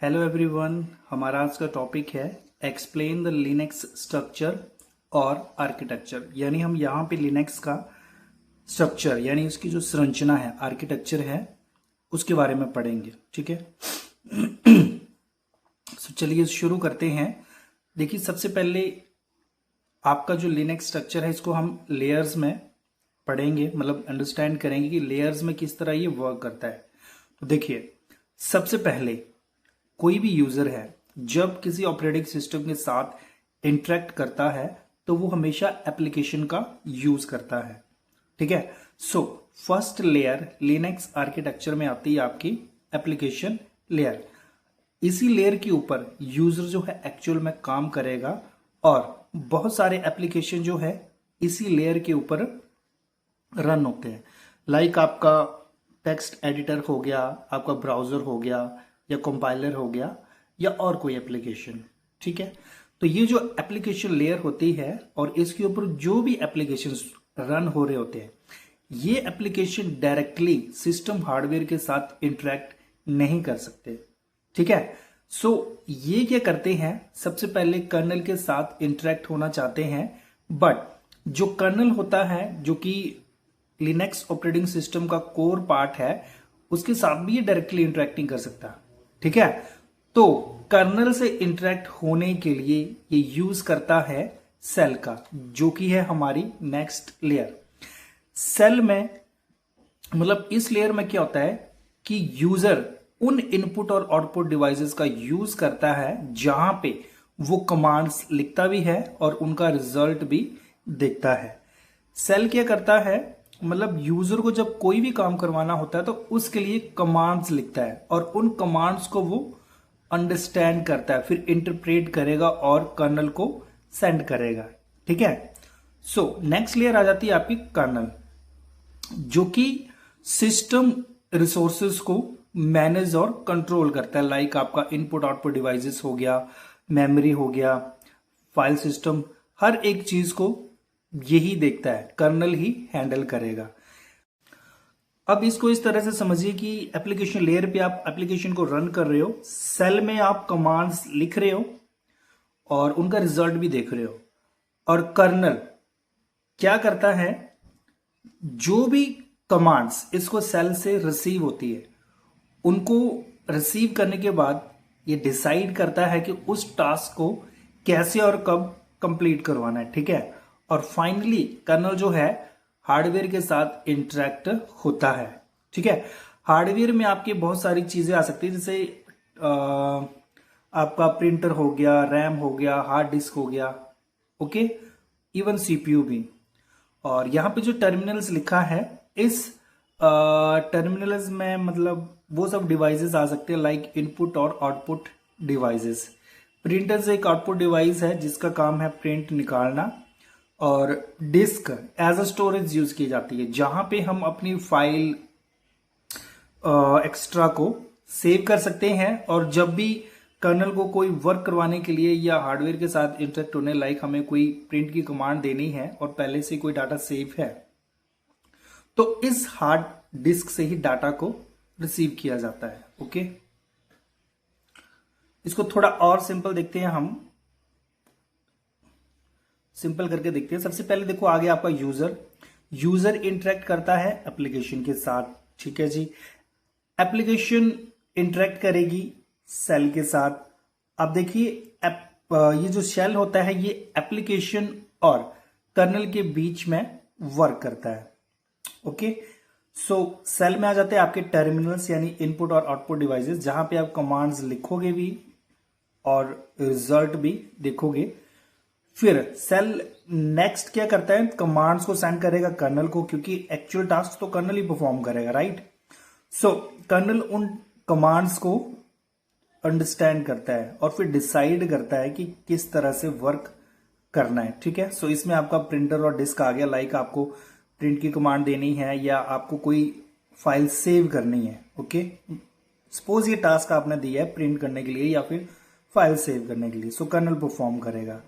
Hello everyone, हमारा आज का टॉपिक है एक्सप्लेन द लिनक्स स्ट्रक्चर और आर्किटेक्चर। यानी हम यहाँ पे लिनक्स का स्ट्रक्चर यानी उसकी जो संरचना है, आर्किटेक्चर है, उसके बारे में पढ़ेंगे। ठीक है। तो चलिए शुरू करते हैं। देखिए, सबसे पहले आपका जो लिनक्स स्ट्रक्चर है इसको हम लेयर्स में पढ़ेंगे, मतलब अंडरस्टैंड करेंगे कि लेयर्स में किस तरह ये वर्क करता है। तो देखिए, सबसे पहले कोई भी यूजर है जब किसी ऑपरेटिंग सिस्टम के साथ इंटरेक्ट करता है तो वो हमेशा एप्लीकेशन का यूज करता है। ठीक है। So first layer Linux architecture में आती है आपकी एप्लीकेशन लेयर। इसी लेयर के ऊपर यूजर जो है एक्चुअल में काम करेगा और बहुत सारे एप्लीकेशन जो है इसी लेयर के ऊपर रन होते हैं। लाइक आपका टेक्स्ट एडिटर हो गया, आपका ब्राउजर हो गया, या कंपाइलर हो गया, या और कोई एप्लीकेशन। ठीक है। तो ये जो एप्लीकेशन लेयर होती है और इसके ऊपर जो भी एप्लीकेशंस रन हो रहे होते हैं, ये एप्लीकेशन डायरेक्टली सिस्टम हार्डवेयर के साथ इंटरेक्ट नहीं कर सकते। ठीक है। सो ये क्या करते हैं, सबसे पहले कर्नल के साथ इंटरेक्ट होना चाहते हैं, बट जो कर्नल होता है जो कि लिनक्स ऑपरेटिंग सिस्टम का कोर पार्ट है, उसके साथ भी ये डायरेक्टली इंटरेक्ट नहीं कर सकता। ठीक है। तो कर्नल से इंटरेक्ट होने के लिए ये यूज करता है सेल का, जो कि है हमारी नेक्स्ट लेयर। सेल में मतलब इस लेयर में क्या होता है कि यूजर उन इनपुट और आउटपुट डिवाइसेस का यूज करता है जहां पे वो कमांड्स लिखता भी है और उनका रिजल्ट भी देखता है। सेल क्या करता है, मतलब यूजर को जब कोई भी काम करवाना होता है तो उसके लिए कमांड्स लिखता है और उन कमांड्स को वो अंडरस्टैंड करता है, फिर इंटरप्रेट करेगा और कर्नल को सेंड करेगा। ठीक है। सो नेक्स्ट लेयर आ जाती है आपकी कर्नल, जो कि सिस्टम रिसोर्सेज को मैनेज और कंट्रोल करता है। लाइक आपका इनपुट आउटपुट डिवाइसेस हो गया, मेमोरी हो गया, फाइल सिस्टम, हर एक चीज को यही देखता है, कर्नल ही हैंडल करेगा। अब इसको इस तरह से समझिए कि एप्लीकेशन लेयर पे आप एप्लीकेशन को रन कर रहे हो, सेल में आप कमांड्स लिख रहे हो और उनका रिजल्ट भी देख रहे हो, और कर्नल क्या करता है, जो भी कमांड्स इसको सेल से रिसीव होती है, उनको रिसीव करने के बाद ये डिसाइड करता है कि उस टास्क को कैसे और कब कंप्लीट करवाना है। ठीक है। और फाइनली कर्नल जो है हार्डवेयर के साथ इंटरेक्ट होता है। ठीक है। हार्डवेयर में आपके बहुत सारी चीजें आ सकती है, जैसे आपका प्रिंटर हो गया, रैम हो गया, हार्ड डिस्क हो गया, ओके, इवन सीपीयू भी। और यहाँ पे जो टर्मिनल्स लिखा है, इस टर्मिनल्स में मतलब वो सब डिवाइसेस आ सकते हैं, लाइक इनपुट और आउटपुट डिवाइसेस। प्रिंटर एक आउटपुट डिवाइस है जिसका काम है प्रिंट निकालना, और disk as a storage use की जाती है, जहां पे हम अपनी फाइल एक्स्ट्रा को सेव कर सकते हैं। और जब भी कर्नल को कोई वर्क करवाने के लिए या हार्डवेयर के साथ इंटरेक्ट होने, लाइक हमें कोई प्रिंट की कमांड देनी है और पहले से कोई डाटा सेव है, तो इस हार्ड डिस्क से ही डाटा को रिसीव किया जाता है। ओके, इसको थोड़ा और सिंपल देखते हैं, हम सिंपल करके देखते हैं। सबसे पहले देखो, आगे आपका यूजर इंटरेक्ट करता है एप्लीकेशन के साथ। ठीक है जी। एप्लीकेशन इंटरेक्ट करेगी सेल के साथ। अब देखिए, ये जो शेल होता है ये एप्लीकेशन और कर्नल के बीच में वर्क करता है। ओके। सो सेल में आ जाते हैं आपके टर्मिनल्स यानी इनपुट और आउटपुट डिवाइसेस, जहां पे आप कमांड्स लिखोगे भी और रिजल्ट भी देखोगे। फिर सेल नेक्स्ट क्या करता है, कमांड्स को सेंड करेगा कर्नल को, क्योंकि एक्चुअल टास्क तो कर्नल ही परफॉर्म करेगा, राइट। सो कर्नल उन कमांड्स को अंडरस्टैंड करता है और फिर डिसाइड करता है कि किस तरह से वर्क करना है। ठीक है। सो इसमें आपका प्रिंटर और डिस्क आ गया, लाइक आपको प्रिंट की कमांड देनी है या आपको कोई फाइल सेव करनी है। ओके, सपोज ये टास्क आपने दिया है प्रिंट करने के लिए या फिर फाइल सेव करने के लिए, सो कर्नल परफॉर्म करेगा।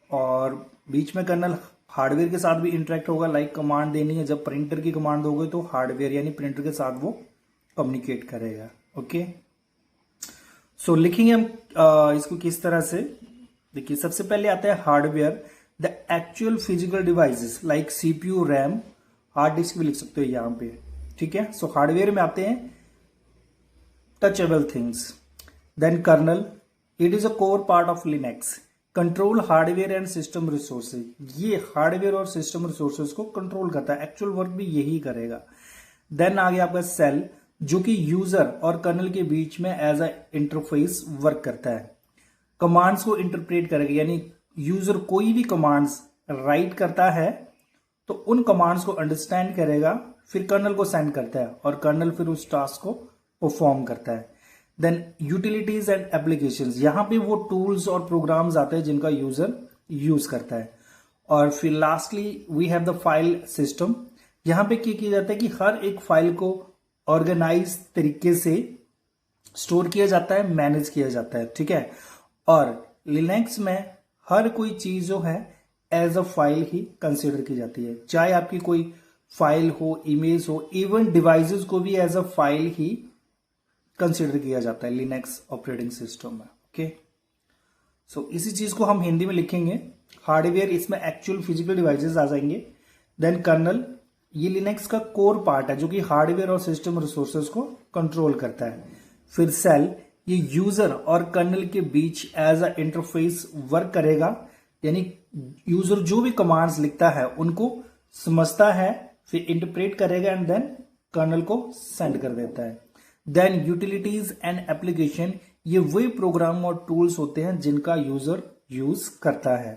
और बीच में कर्नल हार्डवेयर के साथ भी इंटरेक्ट होगा, लाइक कमांड देनी है, जब प्रिंटर की कमांड दोगे तो हार्डवेयर यानी प्रिंटर के साथ वो कम्युनिकेट करेगा। ओके, सो लिखेंगे हम इसको किस तरह से। देखिए सबसे पहले आता है hardware, the actual physical devices like CPU, RAM, hard disk भी लिख सकते हो यहां पे, ठीक है। सो हार्डवेयर में आते हैं touchable things, then kernel, it is a core part of Linux, control hardware and system resources, ये हार्डवेयर और सिस्टम रिसोर्सेज को कंट्रोल करता है, एक्चुअल वर्क भी यही करेगा। देन आ गया आपका सेल, जो कि यूजर और कर्नल के बीच में एज अ इंटरफेस वर्क करता है, कमांड्स को इंटरप्रेट करेगा, यानी यूजर कोई भी कमांड्स राइट करता है तो उन कमांड्स को अंडरस्टैंड करेगा, फिर कर्नल को सेंड करता है और कर्नल फिर उस टास्क को परफॉर्म करता है। देन यूटिलिटीज एंड एप्लीकेशंस, यहां पे वो टूल्स और प्रोग्राम्स आते हैं जिनका यूजर यूज करता है। और फिर lastly we have the file system, यहां पे क्या किया जाता है कि हर एक फाइल को ऑर्गेनाइज तरीके से स्टोर किया जाता है, मैनेज किया जाता है, ठीक है। और लिनक्स में हर कोई चीज जो है एज अ फाइल ही कंसिडर की जाती है, चाहे आपकी कोई फाइल हो, इमेज हो, इवन डिवाइसेस को भी एज अ फाइल ही कंसिडर किया जाता है लिनक्स ऑपरेटिंग सिस्टम में, ओके। सो इसी चीज को हम हिंदी में लिखेंगे, हार्डवेयर इसमें एक्चुअल फिजिकल डिवाइसेस आ जाएंगे, देन कर्नल ये लिनक्स का कोर पार्ट है जो कि हार्डवेयर और सिस्टम रिसोर्सेज को कंट्रोल करता है, फिर सेल ये यूजर और कर्नल के बीच एज अ इंटरफेस वर्क करेगा, यानी यूजर जो भी कमांड्स लिखता है उनको समझता है, फिर इंटरप्रेट करेगा एंड देन कर्नल को सेंड कर देता है। देन यूटिलिटीज एंड एप्लीकेशन, ये वही प्रोग्राम और टूल्स होते हैं जिनका यूजर यूज करता है।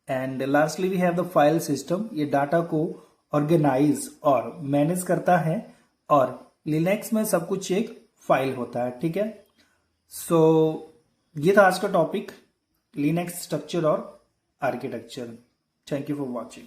And lastly we have the file system, ये डाटा को ऑर्गेनाइज और मैनेज करता है, और लिनक्स में सब कुछ एक फाइल होता है, ठीक है। सो ये था आज का टॉपिक, लिनक्स स्ट्रक्चर और architecture. Thank you for watching.